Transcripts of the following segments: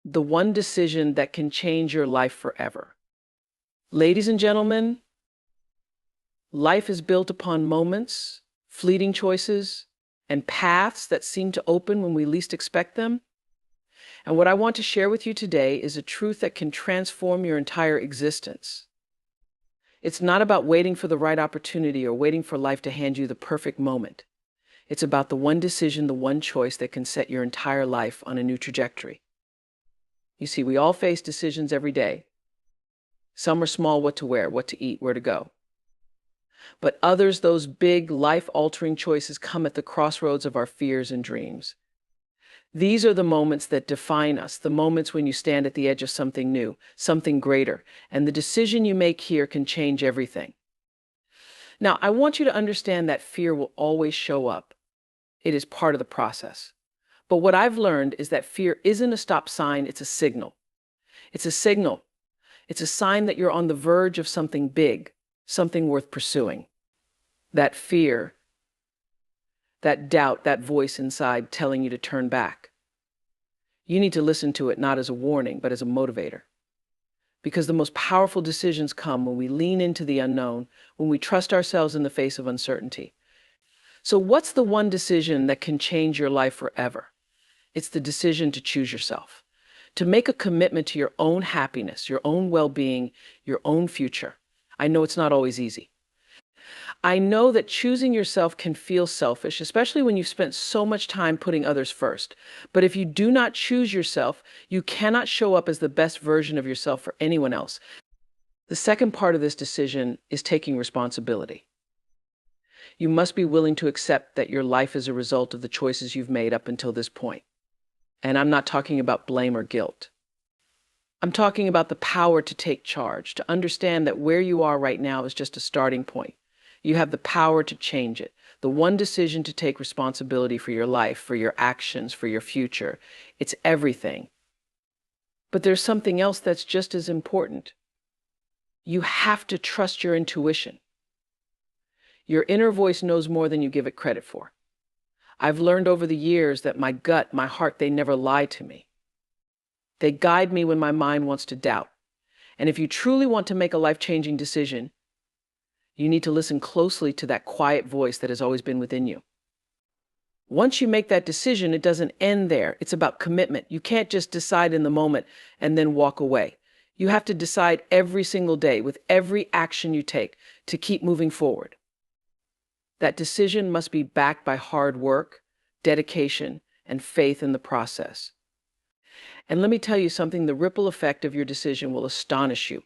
the one decision that can change your life forever. Ladies and gentlemen, life is built upon moments, fleeting choices, and paths that seem to open when we least expect them. And what I want to share with you today is a truth that can transform your entire existence. It's not about waiting for the right opportunity or waiting for life to hand you the perfect moment. It's about the one decision, the one choice that can set your entire life on a new trajectory. You see, we all face decisions every day. Some are small: what to wear, what to eat, where to go. But others, those big, life-altering choices, come at the crossroads of our fears and dreams. These are the moments that define us, the moments when you stand at the edge of something new, something greater, and the decision you make here can change everything. Now, I want you to understand that fear will always show up. It is part of the process. But what I've learned is that fear isn't a stop sign, it's a signal. It's a signal. It's a sign that you're on the verge of something big, something worth pursuing. That fear, that doubt, that voice inside telling you to turn back. You need to listen to it not as a warning, but as a motivator. Because the most powerful decisions come when we lean into the unknown, when we trust ourselves in the face of uncertainty. So what's the one decision that can change your life forever? It's the decision to choose yourself, to make a commitment to your own happiness, your own well-being, your own future. I know it's not always easy. I know that choosing yourself can feel selfish, especially when you've spent so much time putting others first. But if you do not choose yourself, you cannot show up as the best version of yourself for anyone else. The second part of this decision is taking responsibility. You must be willing to accept that your life is a result of the choices you've made up until this point. And I'm not talking about blame or guilt. I'm talking about the power to take charge, to understand that where you are right now is just a starting point. You have the power to change it. The one decision to take responsibility for your life, for your actions, for your future. It's everything. But there's something else that's just as important. You have to trust your intuition. Your inner voice knows more than you give it credit for. I've learned over the years that my gut, my heart, they never lie to me. They guide me when my mind wants to doubt. And if you truly want to make a life-changing decision, you need to listen closely to that quiet voice that has always been within you. Once you make that decision, it doesn't end there. It's about commitment. You can't just decide in the moment and then walk away. You have to decide every single day, with every action you take, to keep moving forward. That decision must be backed by hard work, dedication, and faith in the process. And let me tell you something, the ripple effect of your decision will astonish you.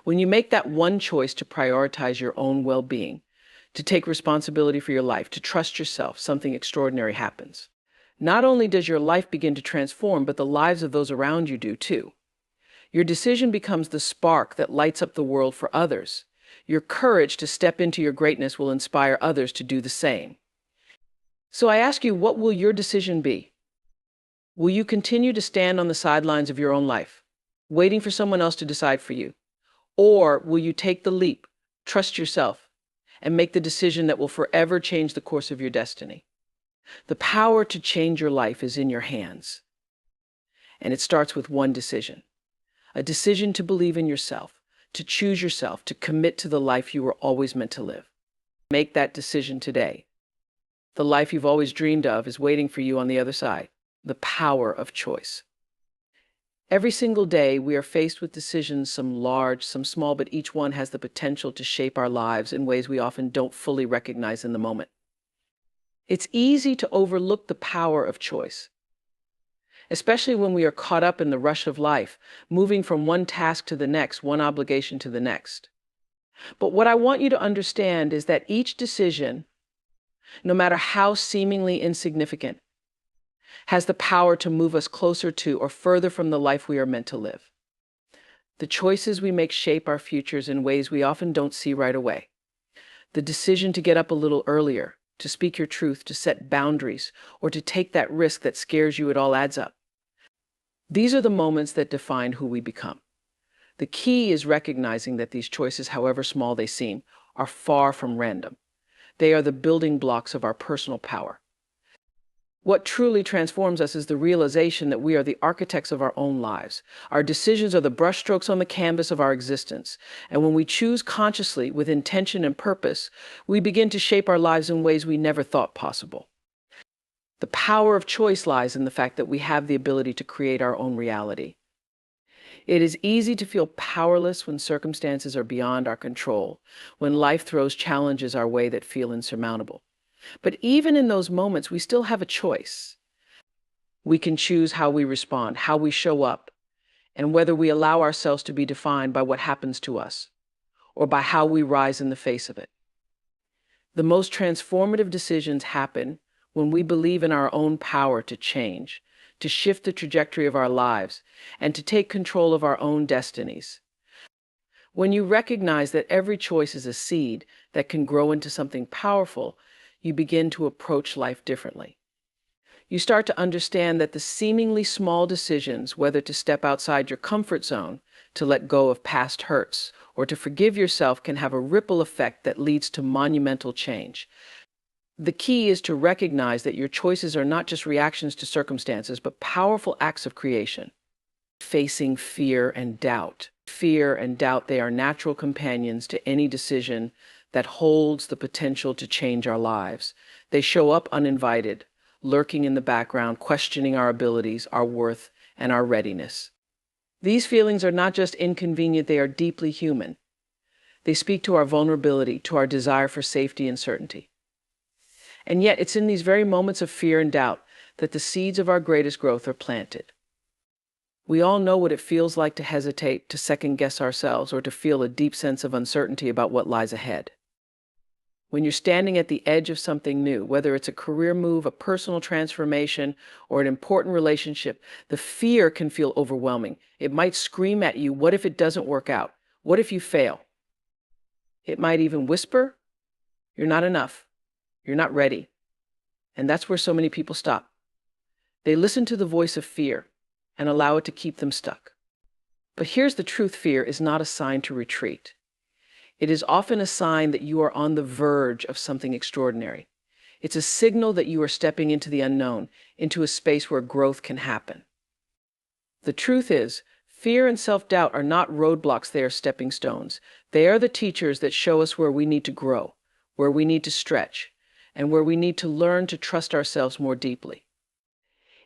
When you make that one choice to prioritize your own well-being, to take responsibility for your life, to trust yourself, something extraordinary happens. Not only does your life begin to transform, but the lives of those around you do too. Your decision becomes the spark that lights up the world for others. Your courage to step into your greatness will inspire others to do the same. So I ask you, what will your decision be? Will you continue to stand on the sidelines of your own life, waiting for someone else to decide for you? Or will you take the leap, trust yourself, and make the decision that will forever change the course of your destiny? The power to change your life is in your hands. And it starts with one decision. A decision to believe in yourself, to choose yourself, to commit to the life you were always meant to live. Make that decision today. The life you've always dreamed of is waiting for you on the other side. The power of choice. Every single day, we are faced with decisions, some large, some small, but each one has the potential to shape our lives in ways we often don't fully recognize in the moment. It's easy to overlook the power of choice, especially when we are caught up in the rush of life, moving from one task to the next, one obligation to the next. But what I want you to understand is that each decision, no matter how seemingly insignificant, has the power to move us closer to or further from the life we are meant to live. The choices we make shape our futures in ways we often don't see right away. The decision to get up a little earlier, to speak your truth, to set boundaries, or to take that risk that scares you, it all adds up. These are the moments that define who we become. The key is recognizing that these choices, however small they seem, are far from random. They are the building blocks of our personal power. What truly transforms us is the realization that we are the architects of our own lives. Our decisions are the brushstrokes on the canvas of our existence. And when we choose consciously, with intention and purpose, we begin to shape our lives in ways we never thought possible. The power of choice lies in the fact that we have the ability to create our own reality. It is easy to feel powerless when circumstances are beyond our control, when life throws challenges our way that feel insurmountable. But even in those moments, we still have a choice. We can choose how we respond, how we show up, and whether we allow ourselves to be defined by what happens to us or by how we rise in the face of it. The most transformative decisions happen when we believe in our own power to change, to shift the trajectory of our lives, and to take control of our own destinies. When you recognize that every choice is a seed that can grow into something powerful, you begin to approach life differently. You start to understand that the seemingly small decisions, whether to step outside your comfort zone, to let go of past hurts, or to forgive yourself, can have a ripple effect that leads to monumental change. The key is to recognize that your choices are not just reactions to circumstances, but powerful acts of creation. Facing fear and doubt. Fear and doubt, they are natural companions to any decision that holds the potential to change our lives. They show up uninvited, lurking in the background, questioning our abilities, our worth, and our readiness. These feelings are not just inconvenient, they are deeply human. They speak to our vulnerability, to our desire for safety and certainty. And yet, it's in these very moments of fear and doubt that the seeds of our greatest growth are planted. We all know what it feels like to hesitate, to second-guess ourselves, or to feel a deep sense of uncertainty about what lies ahead. When you're standing at the edge of something new, whether it's a career move, a personal transformation, or an important relationship, the fear can feel overwhelming. It might scream at you, what if it doesn't work out? What if you fail? It might even whisper, you're not enough. You're not ready. And that's where so many people stop. They listen to the voice of fear and allow it to keep them stuck. But here's the truth: fear is not a sign to retreat. It is often a sign that you are on the verge of something extraordinary. It's a signal that you are stepping into the unknown, into a space where growth can happen. The truth is, fear and self-doubt are not roadblocks, they are stepping stones. They are the teachers that show us where we need to grow, where we need to stretch, and where we need to learn to trust ourselves more deeply.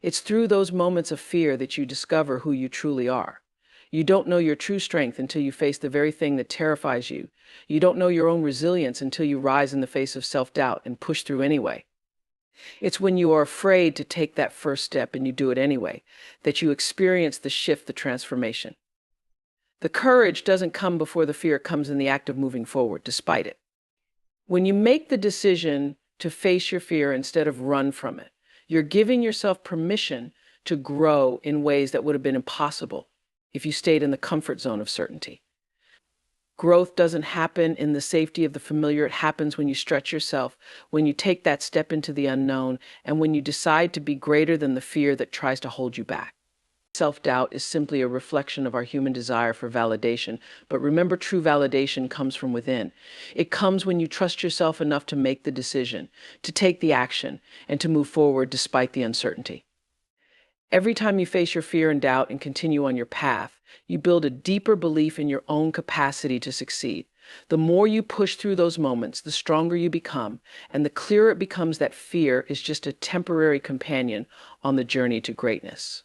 It's through those moments of fear that you discover who you truly are. You don't know your true strength until you face the very thing that terrifies you. You don't know your own resilience until you rise in the face of self-doubt and push through anyway. It's when you are afraid to take that first step and you do it anyway, that you experience the shift, the transformation. The courage doesn't come before the fear, it comes in the act of moving forward, despite it. When you make the decision to face your fear instead of run from it, you're giving yourself permission to grow in ways that would have been impossible if you stayed in the comfort zone of certainty. Growth doesn't happen in the safety of the familiar. It happens when you stretch yourself, when you take that step into the unknown, and when you decide to be greater than the fear that tries to hold you back. Self-doubt is simply a reflection of our human desire for validation, but remember, true validation comes from within. It comes when you trust yourself enough to make the decision, to take the action, and to move forward despite the uncertainty. Every time you face your fear and doubt and continue on your path, you build a deeper belief in your own capacity to succeed. The more you push through those moments, the stronger you become, and the clearer it becomes that fear is just a temporary companion on the journey to greatness.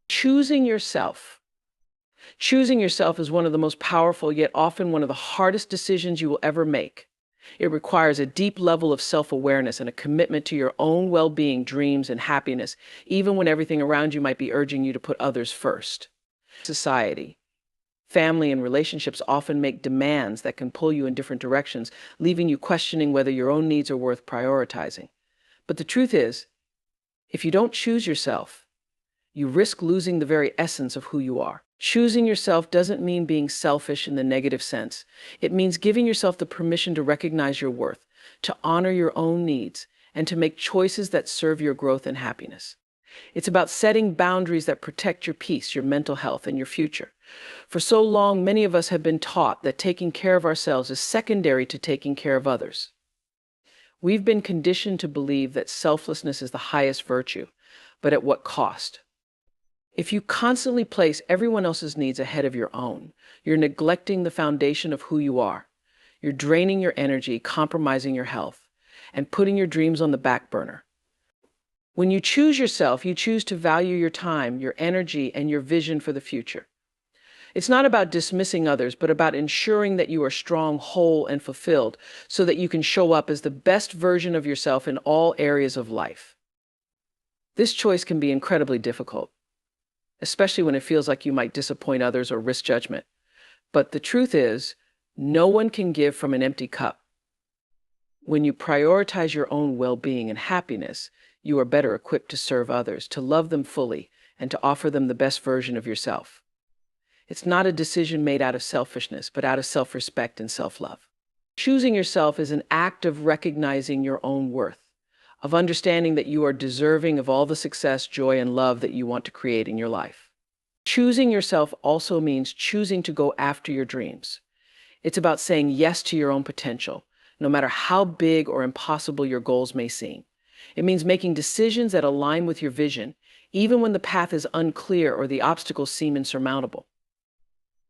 Choosing yourself. Choosing yourself is one of the most powerful, yet often one of the hardest decisions you will ever make. It requires a deep level of self-awareness and a commitment to your own well-being, dreams, and happiness, even when everything around you might be urging you to put others first. Society, family, and relationships often make demands that can pull you in different directions, leaving you questioning whether your own needs are worth prioritizing. But the truth is, if you don't choose yourself, you risk losing the very essence of who you are. Choosing yourself doesn't mean being selfish in the negative sense. It means giving yourself the permission to recognize your worth, to honor your own needs, and to make choices that serve your growth and happiness. It's about setting boundaries that protect your peace, your mental health, and your future. For so long, many of us have been taught that taking care of ourselves is secondary to taking care of others. We've been conditioned to believe that selflessness is the highest virtue, but at what cost? If you constantly place everyone else's needs ahead of your own, you're neglecting the foundation of who you are. You're draining your energy, compromising your health, and putting your dreams on the back burner. When you choose yourself, you choose to value your time, your energy, and your vision for the future. It's not about dismissing others, but about ensuring that you are strong, whole, and fulfilled so that you can show up as the best version of yourself in all areas of life. This choice can be incredibly difficult, especially when it feels like you might disappoint others or risk judgment. But the truth is, no one can give from an empty cup. When you prioritize your own well-being and happiness, you are better equipped to serve others, to love them fully, and to offer them the best version of yourself. It's not a decision made out of selfishness, but out of self-respect and self-love. Choosing yourself is an act of recognizing your own worth, of understanding that you are deserving of all the success, joy, and love that you want to create in your life. Choosing yourself also means choosing to go after your dreams. It's about saying yes to your own potential, no matter how big or impossible your goals may seem. It means making decisions that align with your vision, even when the path is unclear or the obstacles seem insurmountable.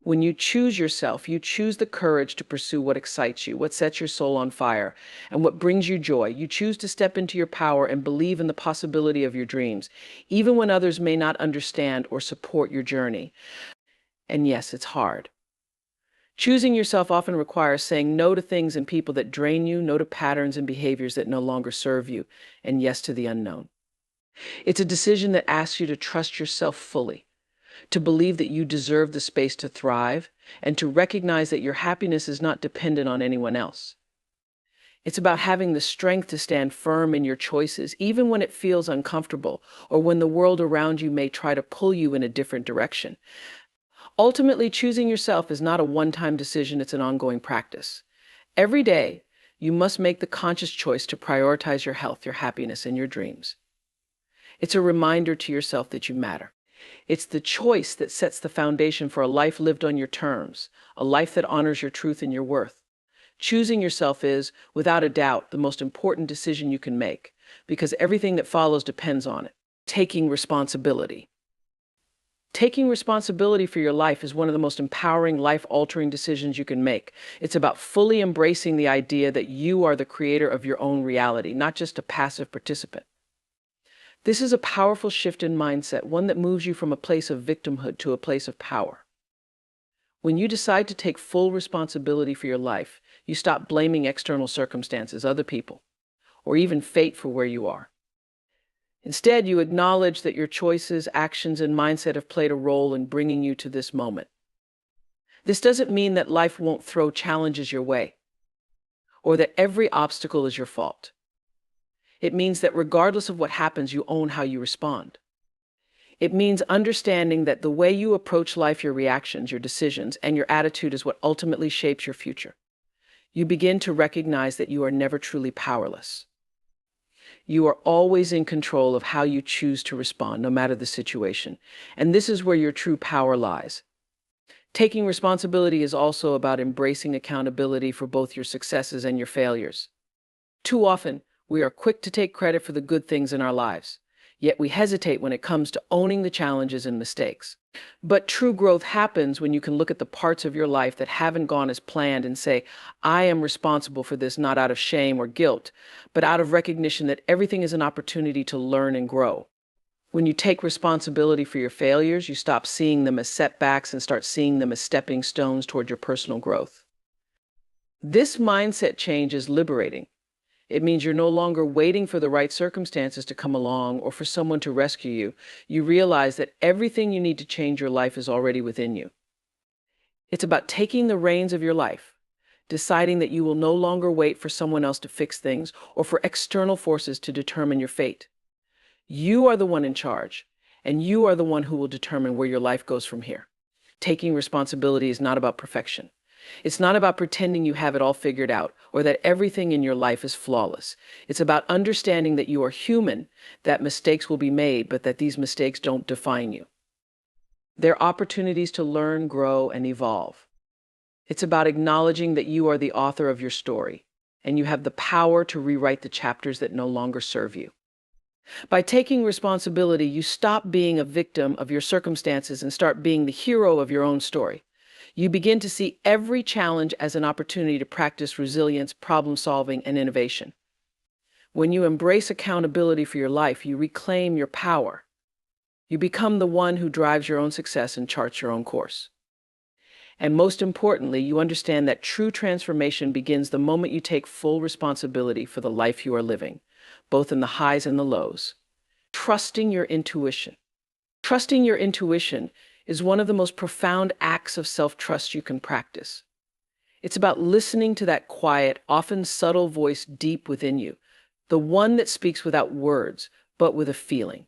When you choose yourself, you choose the courage to pursue what excites you, what sets your soul on fire, and what brings you joy. You choose to step into your power and believe in the possibility of your dreams, even when others may not understand or support your journey. And yes, it's hard. Choosing yourself often requires saying no to things and people that drain you, no to patterns and behaviors that no longer serve you, and yes to the unknown. It's a decision that asks you to trust yourself fully, to believe that you deserve the space to thrive, and to recognize that your happiness is not dependent on anyone else. It's about having the strength to stand firm in your choices, even when it feels uncomfortable, or when the world around you may try to pull you in a different direction. Ultimately, choosing yourself is not a one-time decision, it's an ongoing practice. Every day, you must make the conscious choice to prioritize your health, your happiness, and your dreams. It's a reminder to yourself that you matter. It's the choice that sets the foundation for a life lived on your terms, a life that honors your truth and your worth. Choosing yourself is, without a doubt, the most important decision you can make, because everything that follows depends on it. Taking responsibility. Taking responsibility for your life is one of the most empowering, life-altering decisions you can make. It's about fully embracing the idea that you are the creator of your own reality, not just a passive participant. This is a powerful shift in mindset, one that moves you from a place of victimhood to a place of power. When you decide to take full responsibility for your life, you stop blaming external circumstances, other people, or even fate for where you are. Instead, you acknowledge that your choices, actions, and mindset have played a role in bringing you to this moment. This doesn't mean that life won't throw challenges your way, or that every obstacle is your fault. It means that regardless of what happens, you own how you respond. It means understanding that the way you approach life, your reactions, your decisions, and your attitude is what ultimately shapes your future. You begin to recognize that you are never truly powerless. You are always in control of how you choose to respond, no matter the situation. And this is where your true power lies. Taking responsibility is also about embracing accountability for both your successes and your failures. Too often, we are quick to take credit for the good things in our lives, yet we hesitate when it comes to owning the challenges and mistakes. But true growth happens when you can look at the parts of your life that haven't gone as planned and say, I am responsible for this, not out of shame or guilt, but out of recognition that everything is an opportunity to learn and grow. When you take responsibility for your failures, you stop seeing them as setbacks and start seeing them as stepping stones toward your personal growth. This mindset change is liberating. It means you're no longer waiting for the right circumstances to come along or for someone to rescue you. You realize that everything you need to change your life is already within you. It's about taking the reins of your life, deciding that you will no longer wait for someone else to fix things or for external forces to determine your fate. You are the one in charge, and you are the one who will determine where your life goes from here. Taking responsibility is not about perfection. It's not about pretending you have it all figured out or that everything in your life is flawless. It's about understanding that you are human, that mistakes will be made, but that these mistakes don't define you. They're opportunities to learn, grow, and evolve. It's about acknowledging that you are the author of your story and you have the power to rewrite the chapters that no longer serve you. By taking responsibility, you stop being a victim of your circumstances and start being the hero of your own story. You begin to see every challenge as an opportunity to practice resilience, problem solving, and innovation. When you embrace accountability for your life, you reclaim your power. You become the one who drives your own success and charts your own course. And most importantly, you understand that true transformation begins the moment you take full responsibility for the life you are living, both in the highs and the lows. Trusting your intuition. Trusting your intuition is one of the most profound acts of self-trust you can practice. It's about listening to that quiet, often subtle voice deep within you, the one that speaks without words, but with a feeling.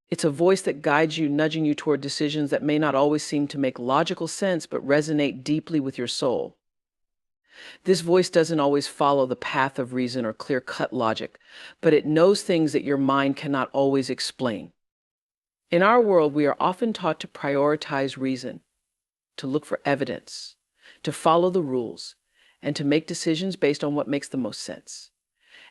It's a voice that guides you, nudging you toward decisions that may not always seem to make logical sense, but resonate deeply with your soul. This voice doesn't always follow the path of reason or clear-cut logic, but it knows things that your mind cannot always explain. In our world, we are often taught to prioritize reason, to look for evidence, to follow the rules, and to make decisions based on what makes the most sense.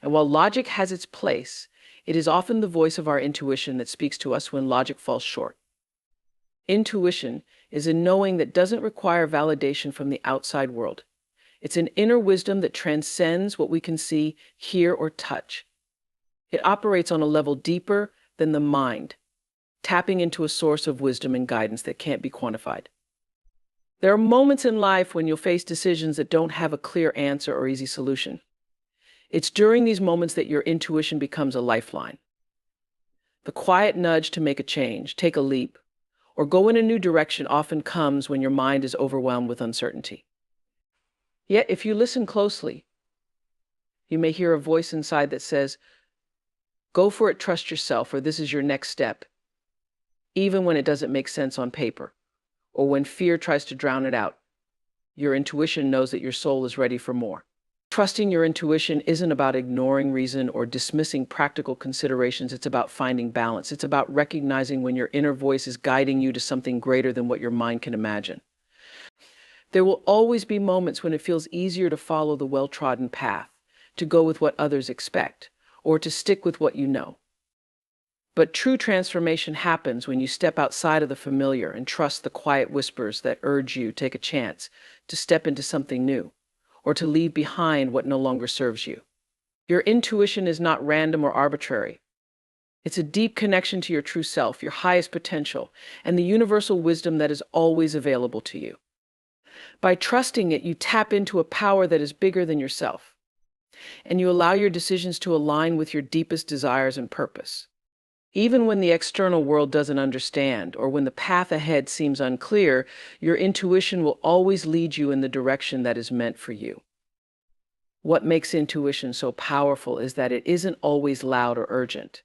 And while logic has its place, it is often the voice of our intuition that speaks to us when logic falls short. Intuition is a knowing that doesn't require validation from the outside world. It's an inner wisdom that transcends what we can see, hear, or touch. It operates on a level deeper than the mind, tapping into a source of wisdom and guidance that can't be quantified. There are moments in life when you'll face decisions that don't have a clear answer or easy solution. It's during these moments that your intuition becomes a lifeline. The quiet nudge to make a change, take a leap, or go in a new direction often comes when your mind is overwhelmed with uncertainty. Yet, if you listen closely, you may hear a voice inside that says, "Go for it, trust yourself," or "This is your next step," even when it doesn't make sense on paper, or when fear tries to drown it out. Your intuition knows that your soul is ready for more. Trusting your intuition isn't about ignoring reason or dismissing practical considerations. It's about finding balance. It's about recognizing when your inner voice is guiding you to something greater than what your mind can imagine. There will always be moments when it feels easier to follow the well-trodden path, to go with what others expect, or to stick with what you know. But true transformation happens when you step outside of the familiar and trust the quiet whispers that urge you to take a chance, to step into something new, or to leave behind what no longer serves you. Your intuition is not random or arbitrary. It's a deep connection to your true self, your highest potential, and the universal wisdom that is always available to you. By trusting it, you tap into a power that is bigger than yourself, and you allow your decisions to align with your deepest desires and purpose. Even when the external world doesn't understand, or when the path ahead seems unclear, your intuition will always lead you in the direction that is meant for you. What makes intuition so powerful is that it isn't always loud or urgent.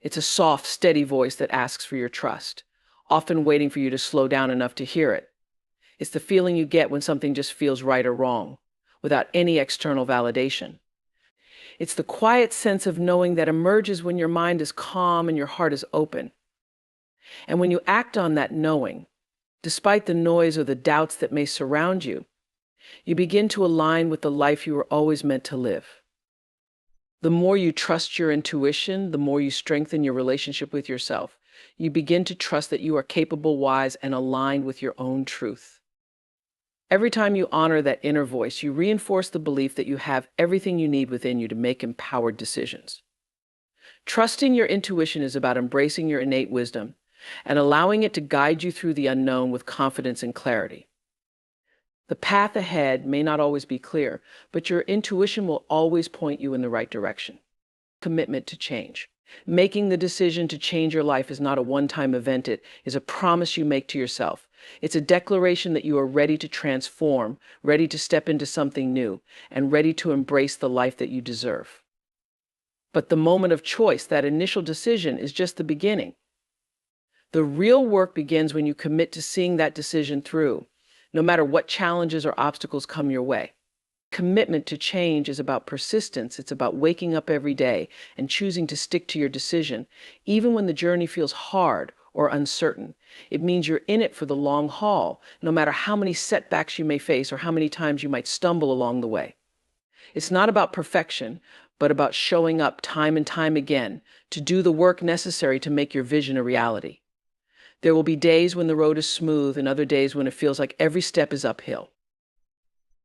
It's a soft, steady voice that asks for your trust, often waiting for you to slow down enough to hear it. It's the feeling you get when something just feels right or wrong, without any external validation. It's the quiet sense of knowing that emerges when your mind is calm and your heart is open. And when you act on that knowing, despite the noise or the doubts that may surround you, you begin to align with the life you were always meant to live. The more you trust your intuition, the more you strengthen your relationship with yourself. You begin to trust that you are capable, wise, and aligned with your own truth. Every time you honor that inner voice, you reinforce the belief that you have everything you need within you to make empowered decisions. Trusting your intuition is about embracing your innate wisdom and allowing it to guide you through the unknown with confidence and clarity. The path ahead may not always be clear, but your intuition will always point you in the right direction. Commitment to change. Making the decision to change your life is not a one-time event. It is a promise you make to yourself. It's a declaration that you are ready to transform, ready to step into something new, and ready to embrace the life that you deserve. But the moment of choice, that initial decision, is just the beginning. The real work begins when you commit to seeing that decision through, no matter what challenges or obstacles come your way. Commitment to change is about persistence. It's about waking up every day and choosing to stick to your decision, even when the journey feels hard or uncertain. It means you're in it for the long haul, no matter how many setbacks you may face or how many times you might stumble along the way. It's not about perfection, but about showing up time and time again to do the work necessary to make your vision a reality. There will be days when the road is smooth and other days when it feels like every step is uphill.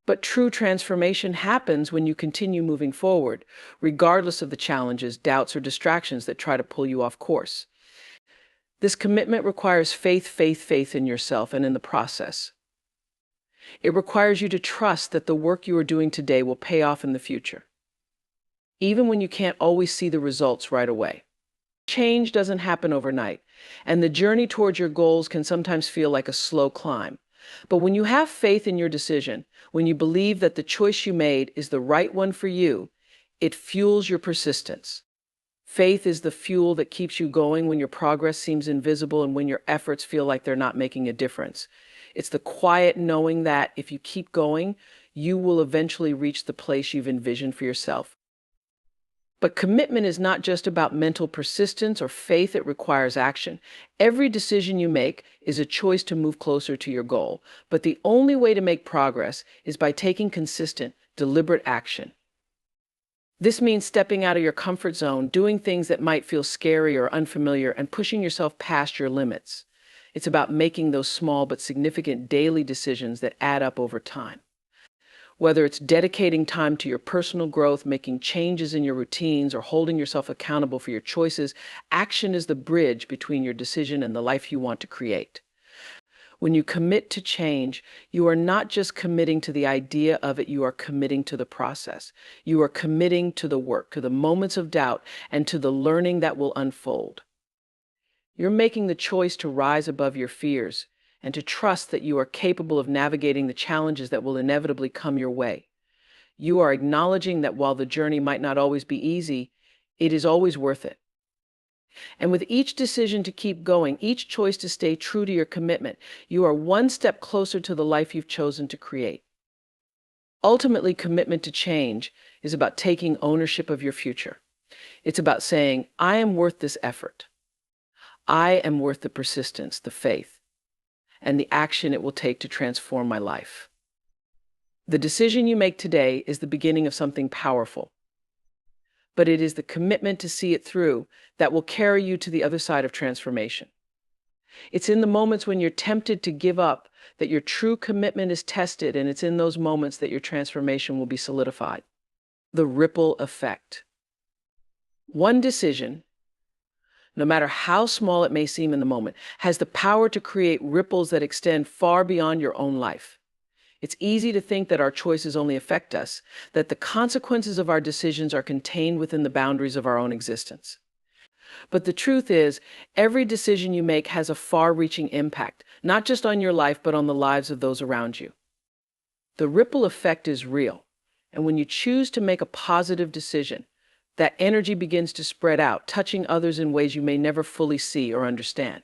But true transformation happens when you continue moving forward, regardless of the challenges, doubts, or distractions that try to pull you off course. This commitment requires faith in yourself and in the process. It requires you to trust that the work you are doing today will pay off in the future, even when you can't always see the results right away. Change doesn't happen overnight, and the journey towards your goals can sometimes feel like a slow climb. But when you have faith in your decision, when you believe that the choice you made is the right one for you, it fuels your persistence. Faith is the fuel that keeps you going when your progress seems invisible and when your efforts feel like they're not making a difference. It's the quiet knowing that if you keep going, you will eventually reach the place you've envisioned for yourself. But commitment is not just about mental persistence or faith, it requires action. Every decision you make is a choice to move closer to your goal, but the only way to make progress is by taking consistent, deliberate action. This means stepping out of your comfort zone, doing things that might feel scary or unfamiliar, and pushing yourself past your limits. It's about making those small but significant daily decisions that add up over time. Whether it's dedicating time to your personal growth, making changes in your routines, or holding yourself accountable for your choices, action is the bridge between your decision and the life you want to create. When you commit to change, you are not just committing to the idea of it, you are committing to the process. You are committing to the work, to the moments of doubt, and to the learning that will unfold. You're making the choice to rise above your fears and to trust that you are capable of navigating the challenges that will inevitably come your way. You are acknowledging that while the journey might not always be easy, it is always worth it. And with each decision to keep going, each choice to stay true to your commitment, you are one step closer to the life you've chosen to create. Ultimately, commitment to change is about taking ownership of your future. It's about saying, I am worth this effort. I am worth the persistence, the faith, and the action it will take to transform my life. The decision you make today is the beginning of something powerful, but it is the commitment to see it through that will carry you to the other side of transformation. It's in the moments when you're tempted to give up that your true commitment is tested, and it's in those moments that your transformation will be solidified. The ripple effect. One decision, no matter how small it may seem in the moment, has the power to create ripples that extend far beyond your own life. It's easy to think that our choices only affect us, that the consequences of our decisions are contained within the boundaries of our own existence. But the truth is, every decision you make has a far-reaching impact, not just on your life, but on the lives of those around you. The ripple effect is real, and when you choose to make a positive decision, that energy begins to spread out, touching others in ways you may never fully see or understand.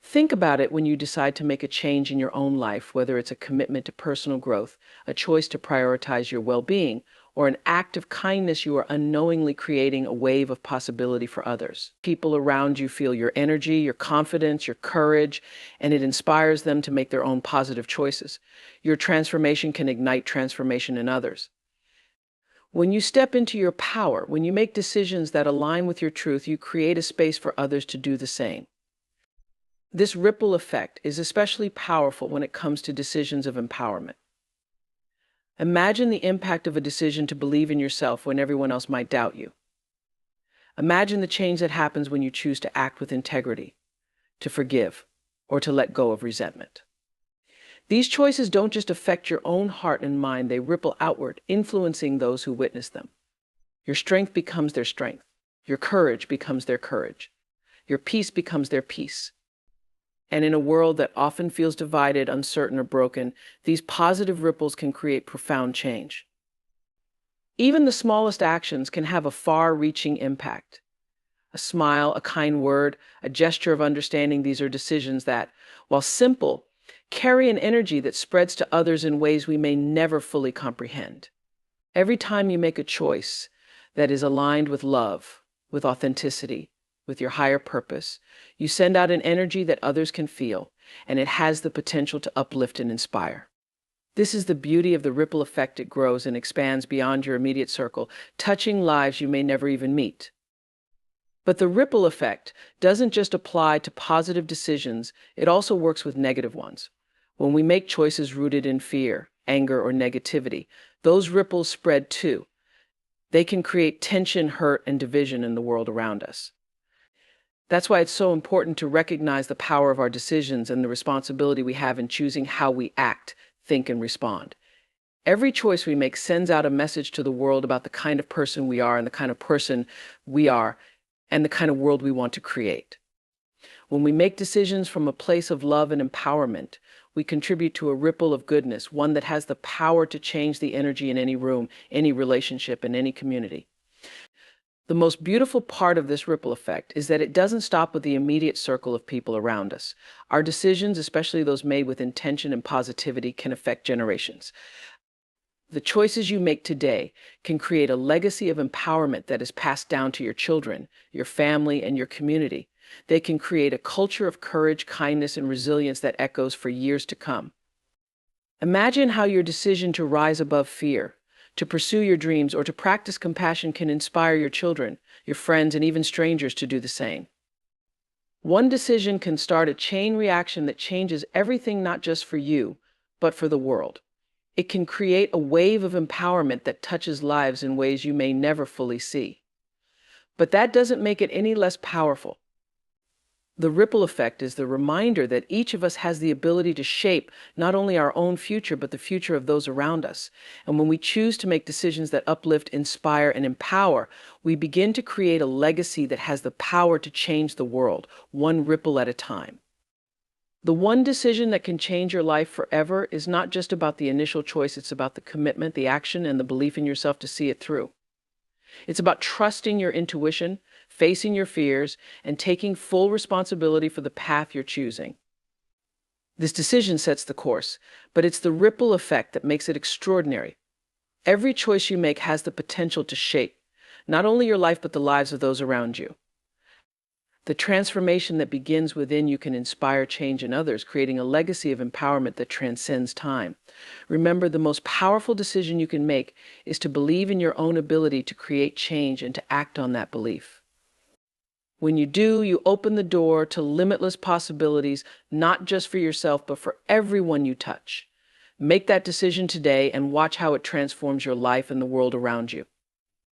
Think about it when you decide to make a change in your own life, whether it's a commitment to personal growth, a choice to prioritize your well-being, or an act of kindness. You are unknowingly creating a wave of possibility for others. People around you feel your energy, your confidence, your courage, and it inspires them to make their own positive choices. Your transformation can ignite transformation in others. When you step into your power, when you make decisions that align with your truth, you create a space for others to do the same. This ripple effect is especially powerful when it comes to decisions of empowerment. Imagine the impact of a decision to believe in yourself when everyone else might doubt you. Imagine the change that happens when you choose to act with integrity, to forgive, or to let go of resentment. These choices don't just affect your own heart and mind, they ripple outward, influencing those who witness them. Your strength becomes their strength. Your courage becomes their courage. Your peace becomes their peace. And in a world that often feels divided, uncertain, or broken, these positive ripples can create profound change. Even the smallest actions can have a far-reaching impact. A smile, a kind word, a gesture of understanding, these are decisions that, while simple, carry an energy that spreads to others in ways we may never fully comprehend. Every time you make a choice that is aligned with love, with authenticity, with your higher purpose, you send out an energy that others can feel, and it has the potential to uplift and inspire. This is the beauty of the ripple effect. It grows and expands beyond your immediate circle, touching lives you may never even meet. But the ripple effect doesn't just apply to positive decisions, it also works with negative ones. When we make choices rooted in fear, anger, or negativity, those ripples spread too. They can create tension, hurt, and division in the world around us. That's why it's so important to recognize the power of our decisions and the responsibility we have in choosing how we act, think, and respond. Every choice we make sends out a message to the world about the kind of person we are and the kind of person we are and the kind of world we want to create. When we make decisions from a place of love and empowerment, we contribute to a ripple of goodness, one that has the power to change the energy in any room, any relationship, and any community. The most beautiful part of this ripple effect is that it doesn't stop with the immediate circle of people around us. Our decisions, especially those made with intention and positivity, can affect generations. The choices you make today can create a legacy of empowerment that is passed down to your children, your family, and your community. They can create a culture of courage, kindness, and resilience that echoes for years to come. Imagine how your decision to rise above fear, to pursue your dreams, or to practice compassion can inspire your children, your friends, and even strangers to do the same. One decision can start a chain reaction that changes everything, not just for you, but for the world. It can create a wave of empowerment that touches lives in ways you may never fully see. But that doesn't make it any less powerful. The ripple effect is the reminder that each of us has the ability to shape not only our own future, but the future of those around us. And when we choose to make decisions that uplift, inspire, and empower, we begin to create a legacy that has the power to change the world, one ripple at a time. The one decision that can change your life forever is not just about the initial choice, it's about the commitment, the action, and the belief in yourself to see it through. It's about trusting your intuition, facing your fears, and taking full responsibility for the path you're choosing. This decision sets the course, but it's the ripple effect that makes it extraordinary. Every choice you make has the potential to shape not only your life, but the lives of those around you. The transformation that begins within you can inspire change in others, creating a legacy of empowerment that transcends time. Remember, the most powerful decision you can make is to believe in your own ability to create change and to act on that belief. When you do, you open the door to limitless possibilities, not just for yourself, but for everyone you touch. Make that decision today and watch how it transforms your life and the world around you.